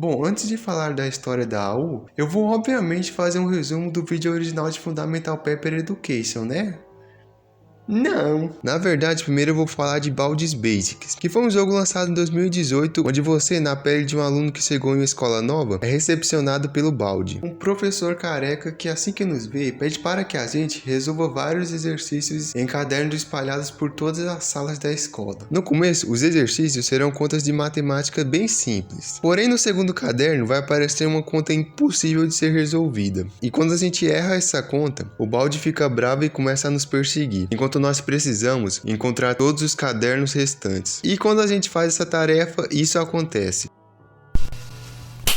Bom, antes de falar da história da AU, eu vou obviamente fazer um resumo do vídeo original de Fundamental Pepper Education, né? Não! Na verdade, primeiro eu vou falar de Baldi's Basics, que foi um jogo lançado em 2018, onde você, na pele de um aluno que chegou em uma escola nova, é recepcionado pelo Baldi, um professor careca que assim que nos vê, pede para que a gente resolva vários exercícios em cadernos espalhados por todas as salas da escola. No começo, os exercícios serão contas de matemática bem simples, porém no segundo caderno vai aparecer uma conta impossível de ser resolvida, e quando a gente erra essa conta, o Baldi fica bravo e começa a nos perseguir, enquanto nós precisamos encontrar todos os cadernos restantes. E quando a gente faz essa tarefa, isso acontece.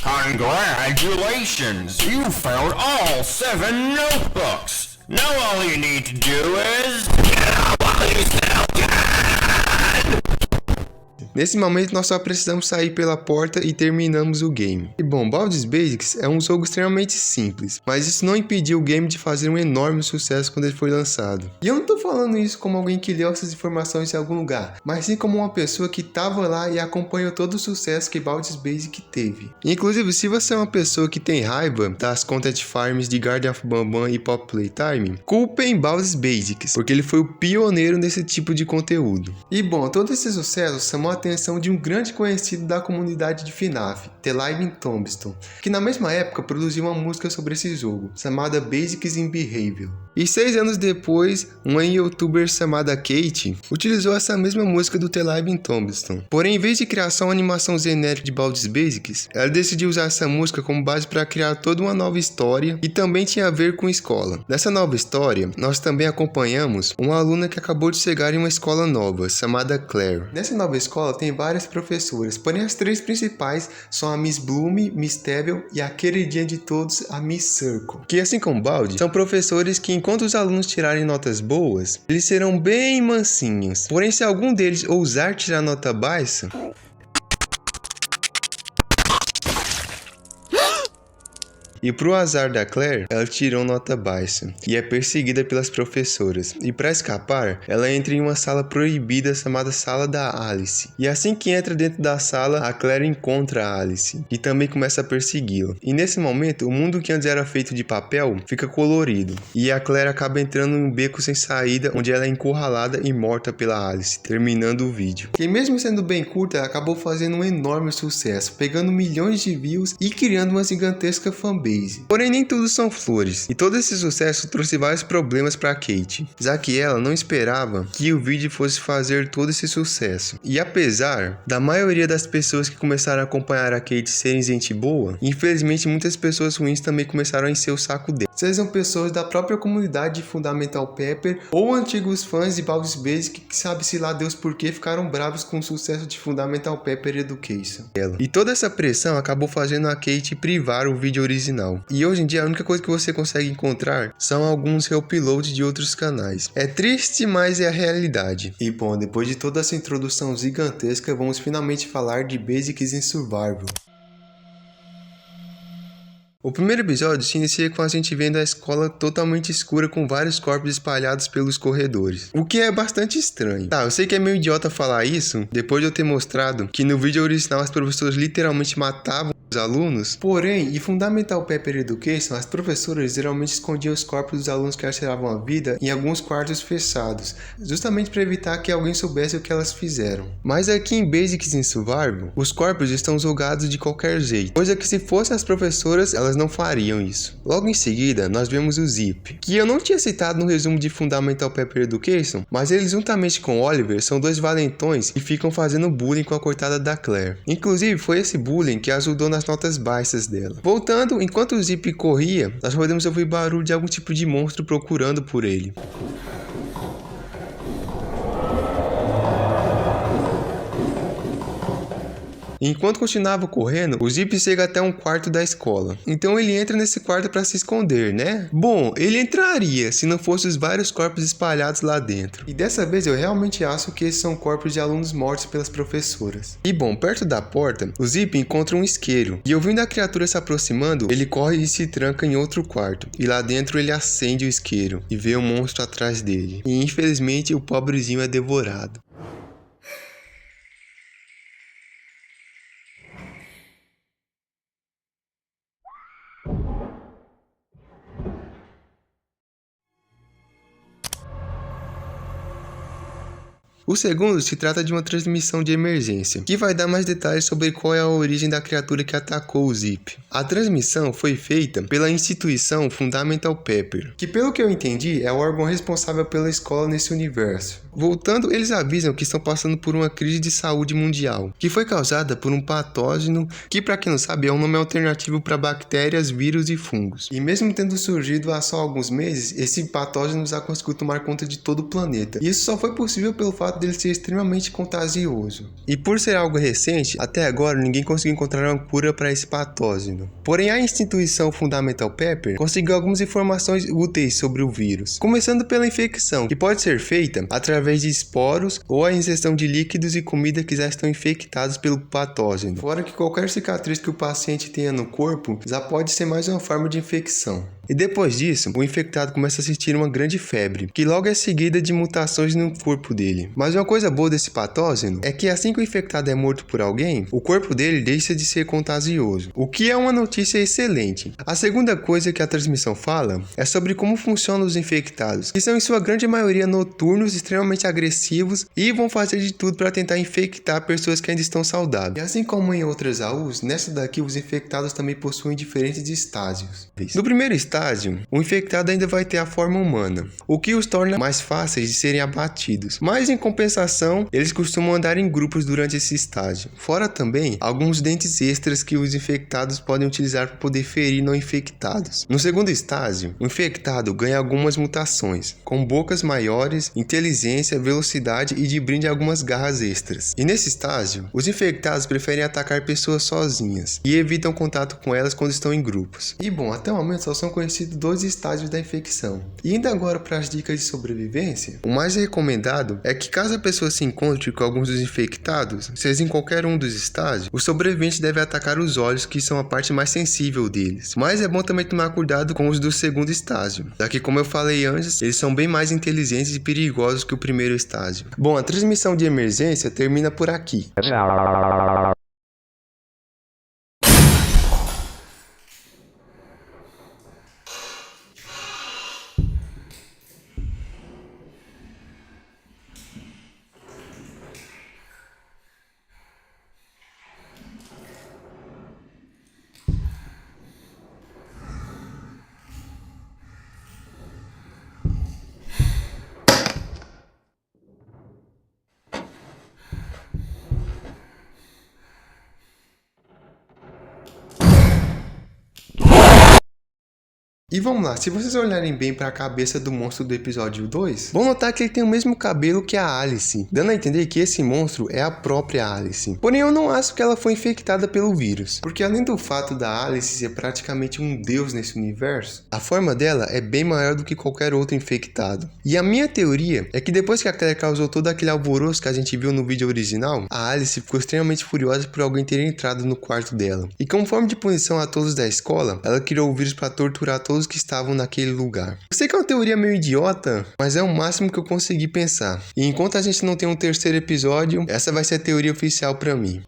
Congratulations! You found all 7 notebooks! Now all you need to do is get up while you still can! Nesse momento nós só precisamos sair pela porta e terminamos o game. E bom, Baldi's Basics é um jogo extremamente simples, mas isso não impediu o game de fazer um enorme sucesso quando ele foi lançado. E eu não tô falando isso como alguém que leu essas informações em algum lugar, mas sim como uma pessoa que tava lá e acompanhou todo o sucesso que Baldi's Basics teve. Inclusive, se você é uma pessoa que tem raiva das Content Farms de Garden of Banban e Pop Playtime, culpem Baldi's Basics, porque ele foi o pioneiro nesse tipo de conteúdo. E bom, todo esse sucesso chamou a atenção de um grande conhecido da comunidade de FNAF, The Living Tombstone, que na mesma época produziu uma música sobre esse jogo, chamada Basics in Behavior. E 6 anos depois, uma youtuber chamada Kate utilizou essa mesma música do The Living Tombstone. Porém, em vez de criar só uma animação genérica de Baldi's Basics, ela decidiu usar essa música como base para criar toda uma nova história e também tinha a ver com escola. Nessa nova história, nós também acompanhamos uma aluna que acabou de chegar em uma escola nova, chamada Claire. Nessa nova escola tem várias professoras, porém as 3 principais são a Miss Bloom, Miss Tebel e a queridinha de todos, a Miss Circle, que assim como Baldi, são professores que enquanto os alunos tirarem notas boas, eles serão bem mansinhos, porém se algum deles ousar tirar nota baixa, e pro azar da Claire, ela tirou nota baixa e é perseguida pelas professoras. E para escapar, ela entra em uma sala proibida chamada Sala da Alice. E assim que entra dentro da sala, a Claire encontra a Alice e também começa a persegui-la. E nesse momento, o mundo que antes era feito de papel fica colorido. E a Claire acaba entrando em um beco sem saída, onde ela é encurralada e morta pela Alice, terminando o vídeo. E mesmo sendo bem curta, ela acabou fazendo um enorme sucesso, pegando milhões de views e criando uma gigantesca fanbase. Porém, nem tudo são flores, e todo esse sucesso trouxe vários problemas para Kate, já que ela não esperava que o vídeo fosse fazer todo esse sucesso. E apesar da maioria das pessoas que começaram a acompanhar a Kate serem gente boa, infelizmente muitas pessoas ruins também começaram a encher o saco dela. Sejam pessoas da própria comunidade de Fundamental Pepper ou antigos fãs de Baldi's Basics que sabe-se lá Deus por que ficaram bravos com o sucesso de Fundamental Pepper Education. E toda essa pressão acabou fazendo a Kate privar o vídeo original. E hoje em dia a única coisa que você consegue encontrar são alguns reuploads de outros canais. É triste, mas é a realidade. E bom, depois de toda essa introdução gigantesca, vamos finalmente falar de Basics in Survival. O primeiro episódio se inicia com a gente vendo a escola totalmente escura com vários corpos espalhados pelos corredores, o que é bastante estranho. Tá, eu sei que é meio idiota falar isso, depois de eu ter mostrado que no vídeo original as professoras literalmente matavam os alunos, porém, em Fundamental Pepper Education, as professoras geralmente escondiam os corpos dos alunos que tiravam a vida em alguns quartos fechados, justamente para evitar que alguém soubesse o que elas fizeram. Mas aqui em Basics in Survival, os corpos estão jogados de qualquer jeito, coisa que se fossem as professoras, elas não fariam isso. Logo em seguida, nós vemos o Zip, que eu não tinha citado no resumo de Fundamental Pepper Education, mas eles juntamente com Oliver são 2 valentões que ficam fazendo bullying com a coitada da Claire. Inclusive, foi esse bullying que ajudou nas notas baixas dela. Voltando, enquanto o Zip corria, nós podemos ouvir barulho de algum tipo de monstro procurando por ele. Enquanto continuava correndo, o Zip chega até um quarto da escola. Então ele entra nesse quarto para se esconder, né? Bom, ele entraria se não fossem os vários corpos espalhados lá dentro. E dessa vez eu realmente acho que esses são corpos de alunos mortos pelas professoras. E bom, perto da porta, o Zip encontra um isqueiro. E ouvindo a criatura se aproximando, ele corre e se tranca em outro quarto. E lá dentro ele acende o isqueiro e vê um monstro atrás dele. E infelizmente o pobrezinho é devorado. O segundo se trata de uma transmissão de emergência, que vai dar mais detalhes sobre qual é a origem da criatura que atacou o Zip. A transmissão foi feita pela instituição Fundamental Paper, que pelo que eu entendi é o órgão responsável pela escola nesse universo. Voltando, eles avisam que estão passando por uma crise de saúde mundial, que foi causada por um patógeno que, para quem não sabe, é um nome alternativo para bactérias, vírus e fungos. E mesmo tendo surgido há só alguns meses, esse patógeno já conseguiu tomar conta de todo o planeta. E isso só foi possível pelo fato dele ser extremamente contagioso. E por ser algo recente, até agora ninguém conseguiu encontrar uma cura para esse patógeno. Porém, a instituição Fundamental Paper conseguiu algumas informações úteis sobre o vírus, começando pela infecção, que pode ser feita através de esporos ou a ingestão de líquidos e comida que já estão infectados pelo patógeno. Fora que qualquer cicatriz que o paciente tenha no corpo já pode ser mais uma forma de infecção. E depois disso, o infectado começa a sentir uma grande febre, que logo é seguida de mutações no corpo dele. Mas uma coisa boa desse patógeno é que assim que o infectado é morto por alguém, o corpo dele deixa de ser contagioso, o que é uma notícia excelente. A segunda coisa que a transmissão fala é sobre como funcionam os infectados, que são em sua grande maioria noturnos, extremamente agressivos e vão fazer de tudo para tentar infectar pessoas que ainda estão saudáveis. E assim como em outras AUs, nessa daqui os infectados também possuem diferentes estágios. No primeiro estágio, o infectado ainda vai ter a forma humana, o que os torna mais fáceis de serem abatidos, mas em compensação, eles costumam andar em grupos durante esse estágio. Fora também alguns dentes extras que os infectados podem utilizar para poder ferir não infectados. No segundo estágio, o infectado ganha algumas mutações, com bocas maiores, inteligência, velocidade e de brinde algumas garras extras. E nesse estágio, os infectados preferem atacar pessoas sozinhas e evitam contato com elas quando estão em grupos. E bom, até o momento só são conhecidos 2 estágios da infecção. E indo agora para as dicas de sobrevivência, o mais recomendado é que caso a pessoa se encontre com alguns dos infectados, seja em qualquer um dos estágios, o sobrevivente deve atacar os olhos, que são a parte mais sensível deles. Mas é bom também tomar cuidado com os do segundo estágio, já que, como eu falei antes, eles são bem mais inteligentes e perigosos que o primeiro estágio. Bom, a transmissão de emergência termina por aqui. E vamos lá, se vocês olharem bem para a cabeça do monstro do episódio 2, vão notar que ele tem o mesmo cabelo que a Alice, dando a entender que esse monstro é a própria Alice. Porém, eu não acho que ela foi infectada pelo vírus, porque além do fato da Alice ser praticamente um deus nesse universo, a forma dela é bem maior do que qualquer outro infectado. E a minha teoria é que depois que a Claire causou todo aquele alvoroço que a gente viu no vídeo original, a Alice ficou extremamente furiosa por alguém ter entrado no quarto dela. E como forma de punição a todos da escola, ela criou o vírus para torturar todos que estavam naquele lugar. Eu sei que é uma teoria meio idiota, mas é o máximo que eu consegui pensar. E enquanto a gente não tem um terceiro episódio, essa vai ser a teoria oficial pra mim.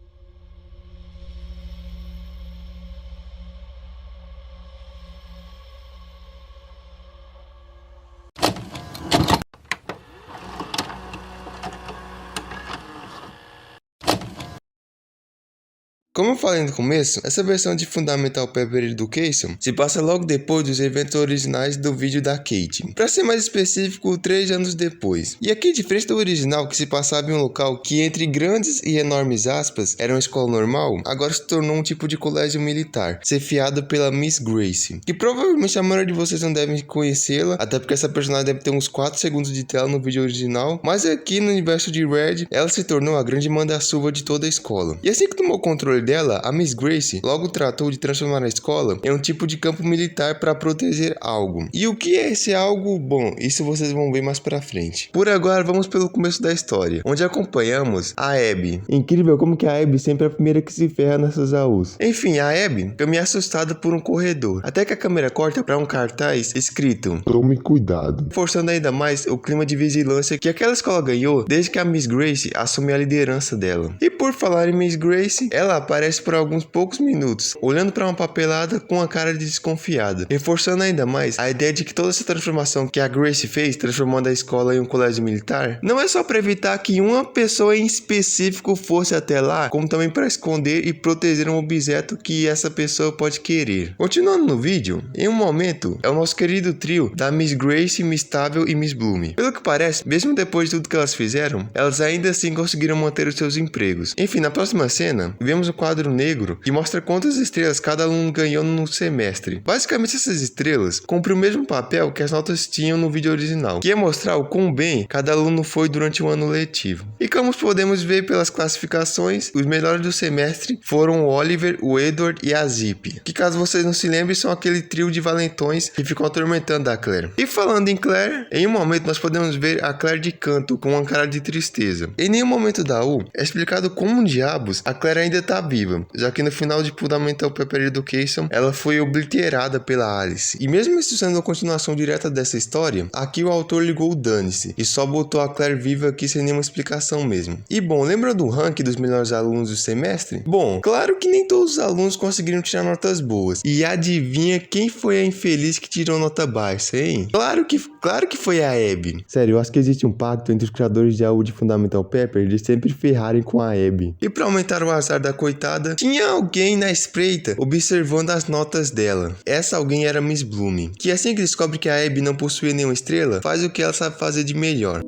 Como eu falei no começo, essa versão de Fundamental Paper Education se passa logo depois dos eventos originais do vídeo da Kate. Para ser mais específico, 3 anos depois. E aqui, diferente do original, que se passava em um local que, entre grandes e enormes aspas, era uma escola normal, agora se tornou um tipo de colégio militar, chefiado pela Miss Gracie, que provavelmente a maioria de vocês não devem conhecê-la, até porque essa personagem deve ter uns 4 segundos de tela no vídeo original, mas aqui no universo de Red, ela se tornou a grande manda-chuva de toda a escola. E assim que tomou o controle dela, a Miss Gracie logo tratou de transformar a escola em um tipo de campo militar para proteger algo. E o que é esse algo? Bom, isso vocês vão ver mais pra frente. Por agora, vamos pelo começo da história, onde acompanhamos a Abby. Incrível como que a Abby sempre é a primeira que se ferra nessas AUs. Enfim, a Abby fica meio assustada por um corredor, até que a câmera corta para um cartaz escrito "Tome cuidado", forçando ainda mais o clima de vigilância que aquela escola ganhou desde que a Miss Gracie assumiu a liderança dela. E por falar em Miss Gracie, ela aparece aparece por alguns poucos minutos, olhando para uma papelada com a cara de desconfiada, reforçando ainda mais a ideia de que toda essa transformação que a Grace fez, transformando a escola em um colégio militar, não é só para evitar que uma pessoa em específico fosse até lá, como também para esconder e proteger um objeto que essa pessoa pode querer. Continuando no vídeo, em um momento, é o nosso querido trio da Miss Grace, Miss Tável e Miss Bloom. Pelo que parece, mesmo depois de tudo que elas fizeram, elas ainda assim conseguiram manter os seus empregos. Enfim, na próxima cena, vemos um quadro negro que mostra quantas estrelas cada aluno ganhou no semestre. Basicamente, essas estrelas cumprem o mesmo papel que as notas tinham no vídeo original, que é mostrar o quão bem cada aluno foi durante o ano letivo. E como podemos ver pelas classificações, os melhores do semestre foram o Oliver, o Edward e a Zip, que caso vocês não se lembrem, são aquele trio de valentões que ficam atormentando a Claire. E falando em Claire, em um momento nós podemos ver a Claire de canto com uma cara de tristeza. Em nenhum momento da U é explicado como diabos a Claire ainda está viva, já que no final de Fundamental Pepper Education ela foi obliterada pela Alice. E mesmo isso sendo uma continuação direta dessa história, aqui o autor ligou o dane-se e só botou a Claire viva aqui sem nenhuma explicação mesmo. E bom, lembra do ranking dos melhores alunos do semestre? Bom, claro que nem todos os alunos conseguiram tirar notas boas. E adivinha quem foi a infeliz que tirou nota baixa, hein? Claro que foi a Abby. Sério, eu acho que existe um pacto entre os criadores de AU de Fundamental Pepper de sempre ferrarem com a Abby. E pra aumentar o azar da coitada, tinha alguém na espreita observando as notas dela. Essa alguém era Miss Bloom, que assim que descobre que a Abby não possuía nenhuma estrela, faz o que ela sabe fazer de melhor.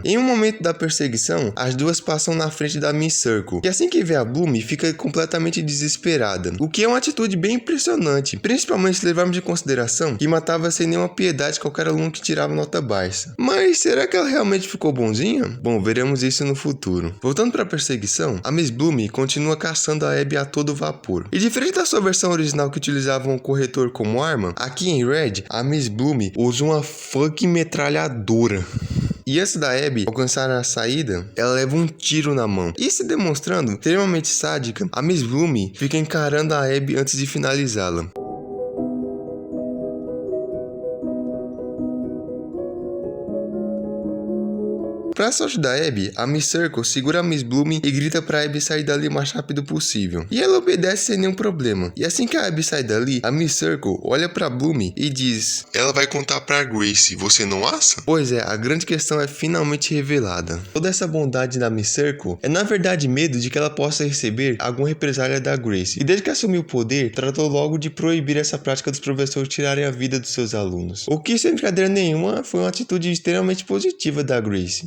Em um momento da perseguição, as duas passam na frente da Miss Circle, que assim que vê a Bloom, fica completamente desesperada, o que é uma atitude bem impressionante, principalmente se levarmos em consideração que matava sem nenhuma piedade qualquer aluno que tirava nota baixa. Mas será que ela realmente ficou bonzinha? Bom, veremos isso no futuro. Voltando para a perseguição, a Miss Bloom continua caçando a Abby a todo vapor. E diferente da sua versão original que utilizava um corretor como arma, aqui em Red, a Miss Bloom usa uma fucking metralhadora. E antes da Abby alcançar a saída, ela leva um tiro na mão. E se demonstrando extremamente sádica, a Miss Bloom fica encarando a Abby antes de finalizá-la. Pra sorte da Abby, a Miss Circle segura a Miss Bloom e grita pra Abby sair dali o mais rápido possível. E ela obedece sem nenhum problema. E assim que a Abby sai dali, a Miss Circle olha pra Bloom e diz: "Ela vai contar pra Grace, você não acha?" Pois é, a grande questão é finalmente revelada. Toda essa bondade da Miss Circle é na verdade medo de que ela possa receber alguma represália da Grace. E desde que assumiu o poder, tratou logo de proibir essa prática dos professores tirarem a vida dos seus alunos. O que, sem brincadeira nenhuma, foi uma atitude extremamente positiva da Grace.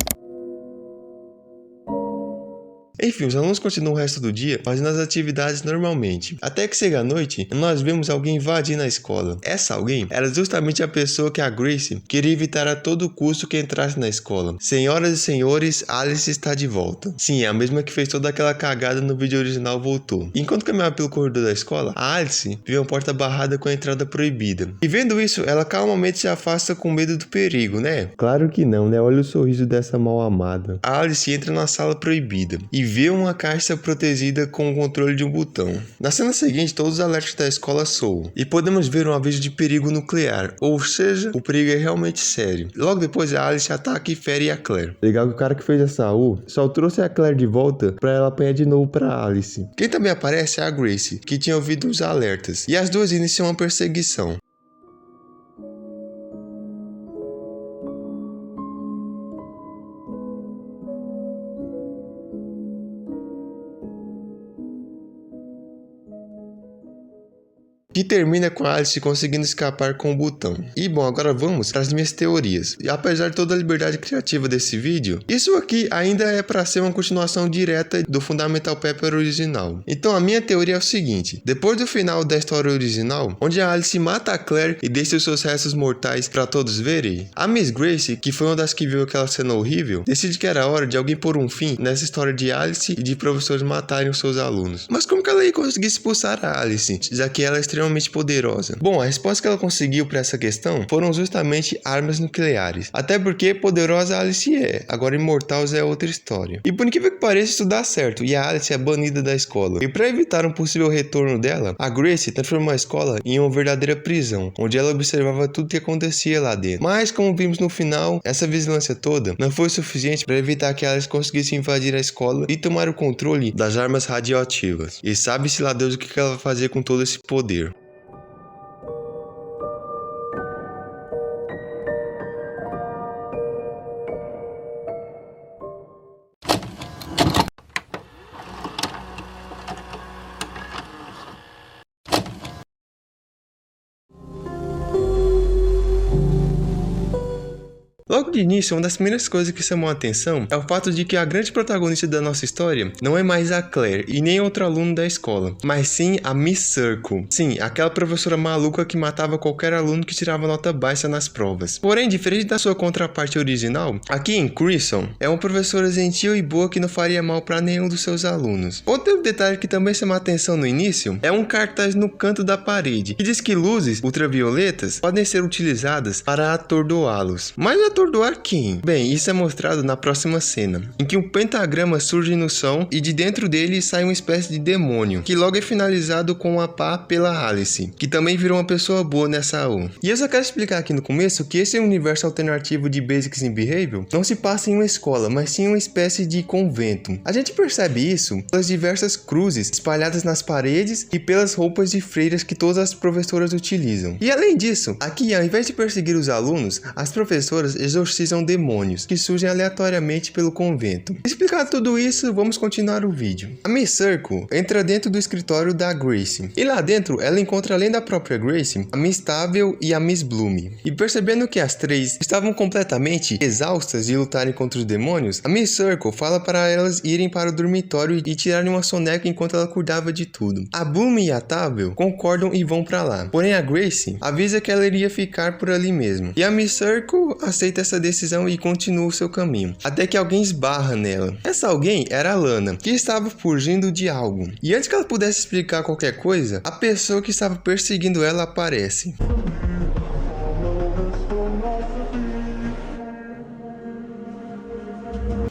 Enfim, os alunos continuam o resto do dia fazendo as atividades normalmente. Até que chega a noite, nós vemos alguém invadir na escola. Essa alguém era justamente a pessoa que a Grace queria evitar a todo custo que entrasse na escola. Senhoras e senhores, Alice está de volta. Sim, a mesma que fez toda aquela cagada no vídeo original voltou. Enquanto caminhava pelo corredor da escola, a Alice viu uma porta barrada com a entrada proibida. E vendo isso, ela calmamente se afasta com medo do perigo, né? Claro que não, né? Olha o sorriso dessa mal amada. A Alice entra na sala proibida e vê uma caixa protegida com o controle de um botão. Na cena seguinte, todos os alertas da escola soam e podemos ver um aviso de perigo nuclear, ou seja, o perigo é realmente sério. Logo depois, a Alice ataca e fere a Claire. Legal que o cara que fez essa U só trouxe a Claire de volta pra ela apanhar de novo pra Alice. Quem também aparece é a Grace, que tinha ouvido os alertas, e as duas iniciam uma perseguição. Que termina com a Alice conseguindo escapar com o botão. E bom, agora vamos para as minhas teorias. E apesar de toda a liberdade criativa desse vídeo, isso aqui ainda é para ser uma continuação direta do Fundamental Pepper original. Então a minha teoria é o seguinte: depois do final da história original, onde a Alice mata a Claire e deixa os seus restos mortais para todos verem, a Miss Grace, que foi uma das que viu aquela cena horrível, decide que era hora de alguém pôr um fim nessa história de Alice e de professores matarem os seus alunos. Mas como que ela ia conseguir expulsar a Alice, já que ela é extremamente extremamente poderosa? Bom, a resposta que ela conseguiu para essa questão foram justamente armas nucleares. Até porque poderosa a Alice é, agora imortal é outra história. E por incrível que pareça, isso dá certo, e a Alice é banida da escola. E para evitar um possível retorno dela, a Gracie transformou a escola em uma verdadeira prisão, onde ela observava tudo que acontecia lá dentro. Mas, como vimos no final, essa vigilância toda não foi suficiente para evitar que a Alice conseguisse invadir a escola e tomar o controle das armas radioativas. E sabe-se lá Deus o que ela vai fazer com todo esse poder. Logo de início, uma das primeiras coisas que chamou a atenção é o fato de que a grande protagonista da nossa história não é mais a Claire e nem outro aluno da escola, mas sim a Miss Circle. Sim, aquela professora maluca que matava qualquer aluno que tirava nota baixa nas provas. Porém, diferente da sua contraparte original, aqui em Crimson é uma professora gentil e boa que não faria mal para nenhum dos seus alunos. Outro detalhe que também chama a atenção no início é um cartaz no canto da parede que diz que luzes ultravioletas podem ser utilizadas para atordoá-los. Mas atordoar quem? Bem, isso é mostrado na próxima cena, em que um pentagrama surge no som e de dentro dele sai uma espécie de demônio, que logo é finalizado com uma pá pela Alice, que também virou uma pessoa boa nessa U. E eu só quero explicar aqui no começo que esse universo alternativo de Basics in Behavior não se passa em uma escola, mas sim uma espécie de convento. A gente percebe isso pelas diversas cruzes espalhadas nas paredes e pelas roupas de freiras que todas as professoras utilizam. E além disso, aqui ao invés de perseguir os alunos, as professoras exorcizam demônios que surgem aleatoriamente pelo convento. Explicado tudo isso, vamos continuar o vídeo. A Miss Circle entra dentro do escritório da Gracie, e lá dentro ela encontra, além da própria Gracie, a Miss Tavel e a Miss Bloom. E percebendo que as três estavam completamente exaustas de lutarem contra os demônios, a Miss Circle fala para elas irem para o dormitório e tirarem uma soneca enquanto ela cuidava de tudo. A Bloom e a Tavel concordam e vão para lá, porém a Gracie avisa que ela iria ficar por ali mesmo, e a Miss Circle aceita essa decisão e continua o seu caminho, até que alguém esbarra nela. Essa alguém era a Lana, que estava fugindo de algo, e antes que ela pudesse explicar qualquer coisa, a pessoa que estava perseguindo ela aparece.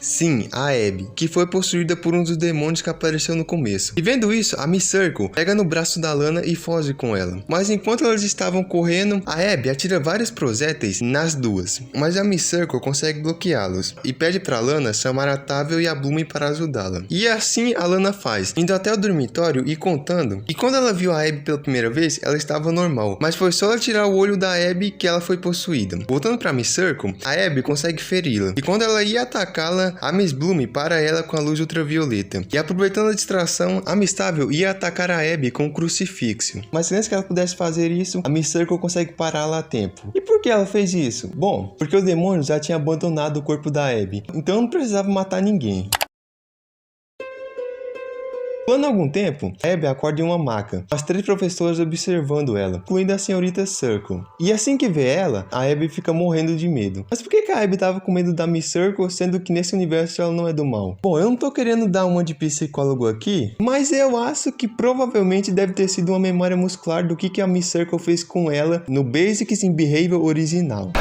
Sim, a Abby, que foi possuída por um dos demônios que apareceu no começo. E vendo isso, a Miss Circle pega no braço da Lana e foge com ela. Mas enquanto elas estavam correndo, a Abby atira vários projéteis nas duas. Mas a Miss Circle consegue bloqueá-los e pede pra Lana chamar a Tavel e a Bloom para ajudá-la. E assim a Lana faz, indo até o dormitório e contando. E quando ela viu a Abby pela primeira vez, ela estava normal. Mas foi só ela tirar o olho da Abby que ela foi possuída. Voltando pra Miss Circle, a Abby consegue feri-la. E quando ela ia atacá-la, a Miss Bloom para ela com a luz ultravioleta. E aproveitando a distração, a Miss Tavel ia atacar a Abby com um crucifixo. Mas antes que ela pudesse fazer isso, a Miss Circle consegue pará-la a tempo. E por que ela fez isso? Bom, porque o demônio já tinha abandonado o corpo da Abby, então não precisava matar ninguém. Falando algum tempo, Abby acorda em uma maca, com as três professoras observando ela, incluindo a senhorita Circle. E assim que vê ela, a Abby fica morrendo de medo. Mas por que a Abby tava com medo da Miss Circle, sendo que nesse universo ela não é do mal? Bom, eu não tô querendo dar uma de psicólogo aqui, mas eu acho que provavelmente deve ter sido uma memória muscular do que a Miss Circle fez com ela no Basics in Behavior original.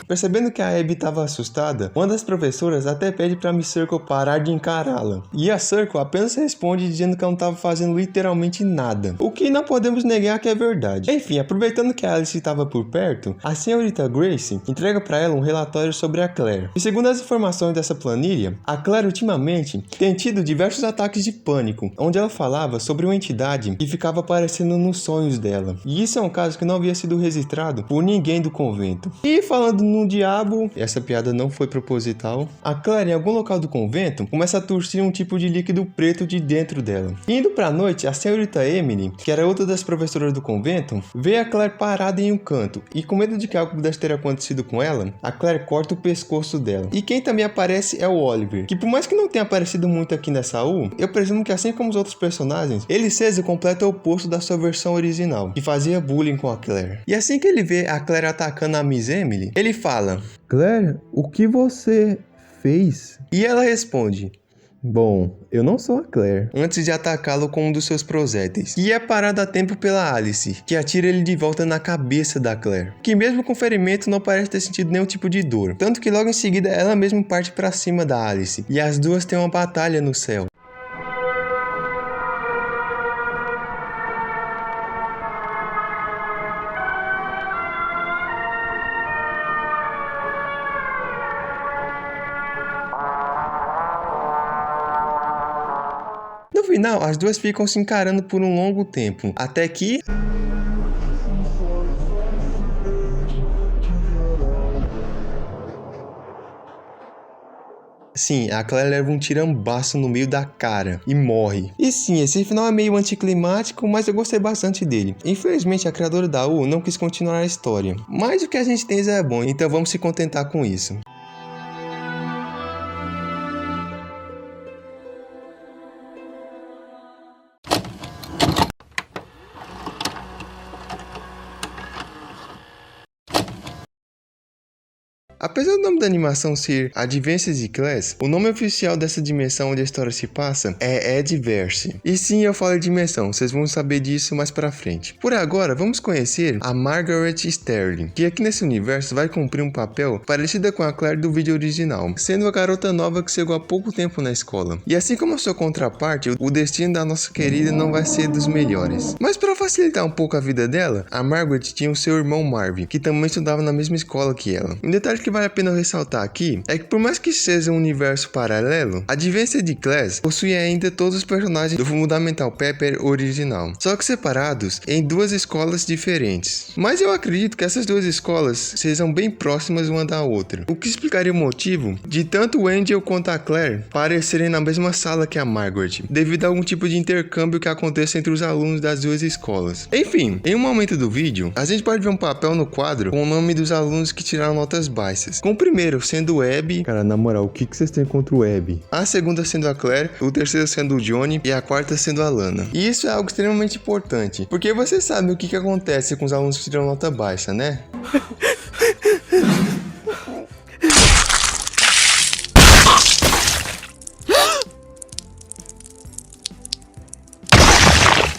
Percebendo que a Abby estava assustada, uma das professoras até pede para Miss Circle parar de encará-la. E a Circle apenas responde dizendo que ela não estava fazendo literalmente nada. O que não podemos negar que é verdade. Enfim, aproveitando que a Alice estava por perto, a senhorita Gracie entrega para ela um relatório sobre a Claire. E segundo as informações dessa planilha, a Claire ultimamente tem tido diversos ataques de pânico, onde ela falava sobre uma entidade que ficava aparecendo nos sonhos dela. E isso é um caso que não havia sido registrado por ninguém do convento. E falando num diabo, essa piada não foi proposital, a Claire, em algum local do convento, começa a tossir um tipo de líquido preto de dentro dela. E indo pra noite, a senhorita Emily, que era outra das professoras do convento, vê a Claire parada em um canto, e com medo de que algo pudesse ter acontecido com ela, a Claire corta o pescoço dela. E quem também aparece é o Oliver, que por mais que não tenha aparecido muito aqui nessa U, eu presumo que assim como os outros personagens, ele seja o completo oposto da sua versão original, que fazia bullying com a Claire. E assim que ele vê a Claire atacando a Miss Emily, ele fala: Claire, o que você fez? E ela responde: bom, eu não sou a Claire. Antes de atacá-lo com um dos seus projéteis. E é parado a tempo pela Alice, que atira ele de volta na cabeça da Claire, que mesmo com ferimento não parece ter sentido nenhum tipo de dor. Tanto que logo em seguida ela mesma parte para cima da Alice, e as duas têm uma batalha no céu. No final, as duas ficam se encarando por um longo tempo, até que... sim, a Claire leva um tirambaço no meio da cara e morre. E sim, esse final é meio anticlimático, mas eu gostei bastante dele. Infelizmente, a criadora da U não quis continuar a história. Mas o que a gente tem já é bom, então vamos se contentar com isso. Apesar do nome da animação ser Advanced Class, o nome oficial dessa dimensão onde a história se passa é Adverse. E sim, eu falo dimensão, vocês vão saber disso mais pra frente. Por agora, vamos conhecer a Margaret Sterling, que aqui nesse universo vai cumprir um papel parecido com a Claire do vídeo original, sendo a garota nova que chegou há pouco tempo na escola. E assim como a sua contraparte, o destino da nossa querida não vai ser dos melhores. Mas para facilitar um pouco a vida dela, a Margaret tinha o seu irmão Marvin, que também estudava na mesma escola que ela. Um detalhe que vale a pena ressaltar aqui é que por mais que seja um universo paralelo, a Advanced Class possui ainda todos os personagens do Fundamental Pepper original, só que separados em duas escolas diferentes. Mas eu acredito que essas duas escolas sejam bem próximas uma da outra, o que explicaria o motivo de tanto o Angel quanto a Claire parecerem na mesma sala que a Margaret, devido a algum tipo de intercâmbio que aconteça entre os alunos das duas escolas. Enfim, em um momento do vídeo, a gente pode ver um papel no quadro com o nome dos alunos que tiraram notas baixas, com o primeiro sendo o Abby. Cara, na moral, o que vocês têm contra o Abby? A segunda sendo a Claire, o terceiro sendo o Johnny e a quarta sendo a Lana. E isso é algo extremamente importante, porque você sabe o que acontece com os alunos que tiram nota baixa, né?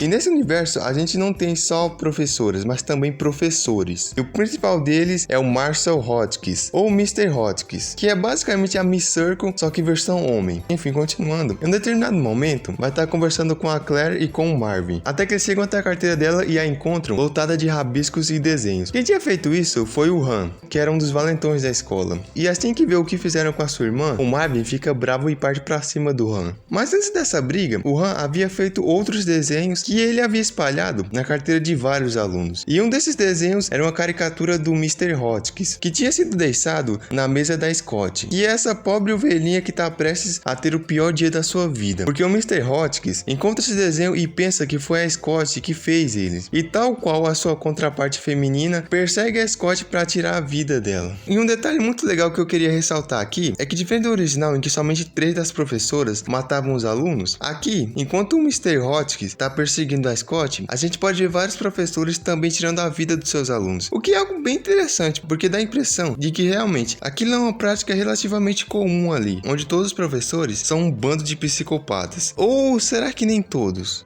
E nesse universo, a gente não tem só professoras, mas também professores. E o principal deles é o Marshall Hotchkiss, ou Mr. Hotchkiss, que é basicamente a Miss Circle, só que versão homem. Enfim, continuando. Em um determinado momento, vai estar conversando com a Claire e com o Marvin, até que eles chegam até a carteira dela e a encontram lotada de rabiscos e desenhos. Quem tinha feito isso foi o Han, que era um dos valentões da escola. E assim que vê o que fizeram com a sua irmã, o Marvin fica bravo e parte pra cima do Han. Mas antes dessa briga, o Han havia feito outros desenhos que ele havia espalhado na carteira de vários alunos. E um desses desenhos era uma caricatura do Mr. Hotchkiss, que tinha sido deixado na mesa da Scott. E é essa pobre ovelhinha que está prestes a ter o pior dia da sua vida, porque o Mr. Hotchkiss encontra esse desenho e pensa que foi a Scott que fez eles. E tal qual a sua contraparte feminina, persegue a Scott para tirar a vida dela. E um detalhe muito legal que eu queria ressaltar aqui é que, diferente do original em que somente 3 das professoras matavam os alunos, aqui, enquanto o Mr. Hotchkiss está perseguindo a Scott, a gente pode ver vários professores também tirando a vida dos seus alunos, o que é algo bem interessante, porque dá a impressão de que realmente aquilo é uma prática relativamente comum ali, onde todos os professores são um bando de psicopatas. Ou será que nem todos?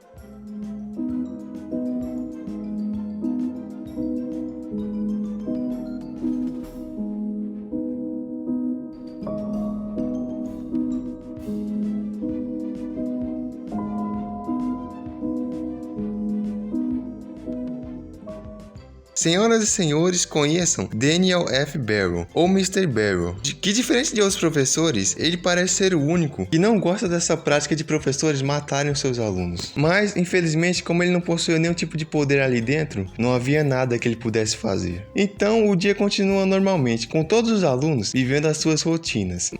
Senhoras e senhores, conheçam Daniel F. Barrow, ou Mr. Barrow, que diferente de outros professores, ele parece ser o único que não gosta dessa prática de professores matarem os seus alunos. Mas, infelizmente, como ele não possuía nenhum tipo de poder ali dentro, não havia nada que ele pudesse fazer. Então, o dia continua normalmente, com todos os alunos vivendo as suas rotinas.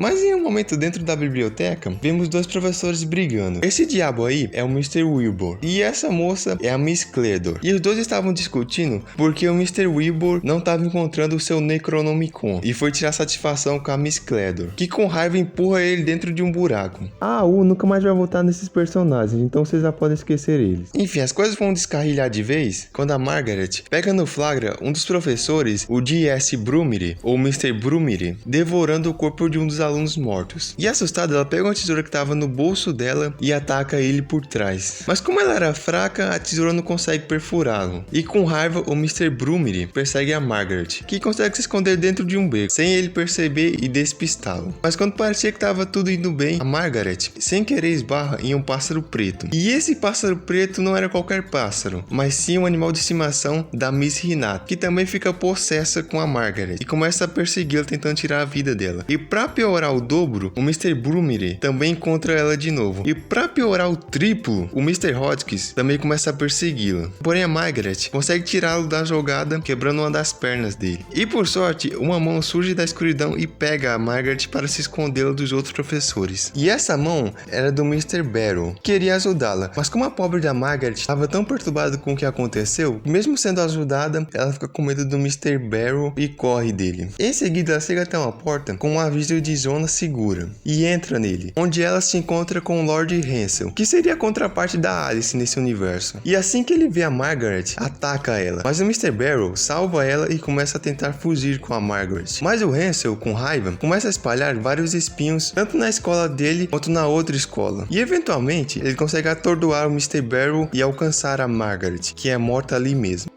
Mas em um momento dentro da biblioteca, vemos dois professores brigando. Esse diabo aí é o Mr. Wilbur e essa moça é a Miss Cledor. E os dois estavam discutindo porque o Mr. Wilbur não estava encontrando o seu Necronomicon e foi tirar satisfação com a Miss Cledor, que com raiva empurra ele dentro de um buraco. A AU nunca mais vai voltar nesses personagens, então vocês já podem esquecer eles. Enfim, as coisas vão descarrilhar de vez quando a Margaret pega no flagra um dos professores, o D.S. Brumire, ou Mr. Brumire, devorando o corpo de um dos alunos mortos. E assustada, ela pega uma tesoura que estava no bolso dela e ataca ele por trás. Mas como ela era fraca, a tesoura não consegue perfurá-lo. E com raiva, o Mr. Brumire persegue a Margaret, que consegue se esconder dentro de um beco, sem ele perceber e despistá-lo. Mas quando parecia que estava tudo indo bem, a Margaret, sem querer, esbarra em um pássaro preto. E esse pássaro preto não era qualquer pássaro, mas sim um animal de estimação da Miss Hinata, que também fica possessa com a Margaret e começa a persegui-la tentando tirar a vida dela. E pra piorar o dobro, o Mr. Brumire também encontra ela de novo. E pra piorar o triplo, o Mr. Hotchkiss também começa a persegui-la. Porém a Margaret consegue tirá-lo da jogada, quebrando uma das pernas dele. E por sorte, uma mão surge da escuridão e pega a Margaret para se escondê-la dos outros professores. E essa mão era do Mr. Barrow, que queria ajudá-la. Mas como a pobre da Margaret estava tão perturbada com o que aconteceu, mesmo sendo ajudada, ela fica com medo do Mr. Barrow e corre dele. Em seguida, ela chega até uma porta com um aviso de zona segura e entra nele, onde ela se encontra com o Lord Hansel, que seria a contraparte da Alice nesse universo. E assim que ele vê a Margaret, ataca ela, mas o Mr. Barrow salva ela e começa a tentar fugir com a Margaret. Mas o Hansel, com raiva, começa a espalhar vários espinhos, tanto na escola dele quanto na outra escola. E eventualmente, ele consegue atordoar o Mr. Barrow e alcançar a Margaret, que é morta ali mesmo.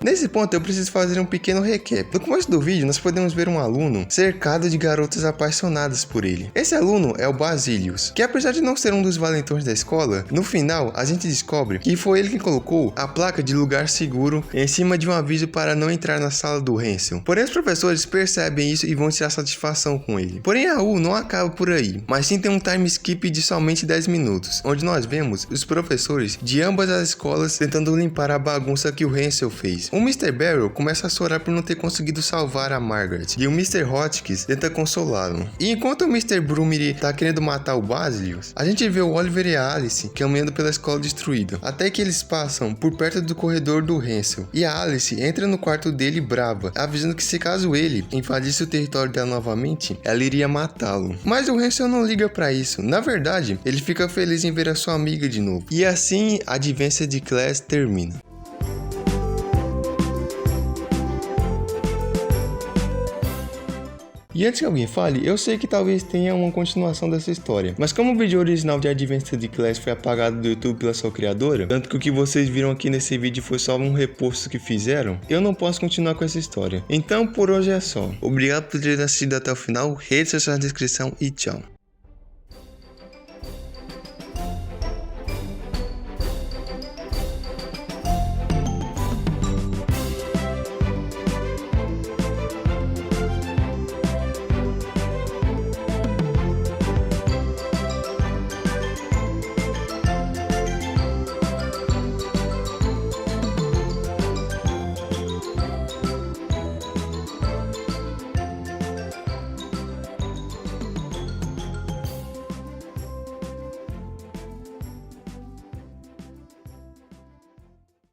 Nesse ponto eu preciso fazer um pequeno recap. No começo do vídeo nós podemos ver um aluno cercado de garotas apaixonadas por ele. Esse aluno é o Basilius, que apesar de não ser um dos valentões da escola, no final a gente descobre que foi ele quem colocou a placa de lugar seguro em cima de um aviso para não entrar na sala do Hansel. Porém os professores percebem isso e vão tirar satisfação com ele. Porém a AU não acaba por aí, mas sim tem um time skip de somente 10 minutos, onde nós vemos os professores de ambas as escolas tentando limpar a bagunça que o Hansel fez. O Mr. Barrow começa a chorar por não ter conseguido salvar a Margaret, e o Mr. Hotchkiss tenta consolá-lo. E enquanto o Mr. Brumire tá querendo matar o Basilius, a gente vê o Oliver e a Alice caminhando pela escola destruída, até que eles passam por perto do corredor do Hansel, e a Alice entra no quarto dele brava, avisando que se caso ele invadisse o território dela novamente, ela iria matá-lo. Mas o Hansel não liga pra isso, na verdade, ele fica feliz em ver a sua amiga de novo. E assim, a Advanced Class termina. E antes que alguém fale, eu sei que talvez tenha uma continuação dessa história, mas como o vídeo original de Advanced Class foi apagado do YouTube pela sua criadora, tanto que o que vocês viram aqui nesse vídeo foi só um reposto que fizeram, eu não posso continuar com essa história. Então por hoje é só. Obrigado por ter assistido até o final, redes sociais na descrição e tchau.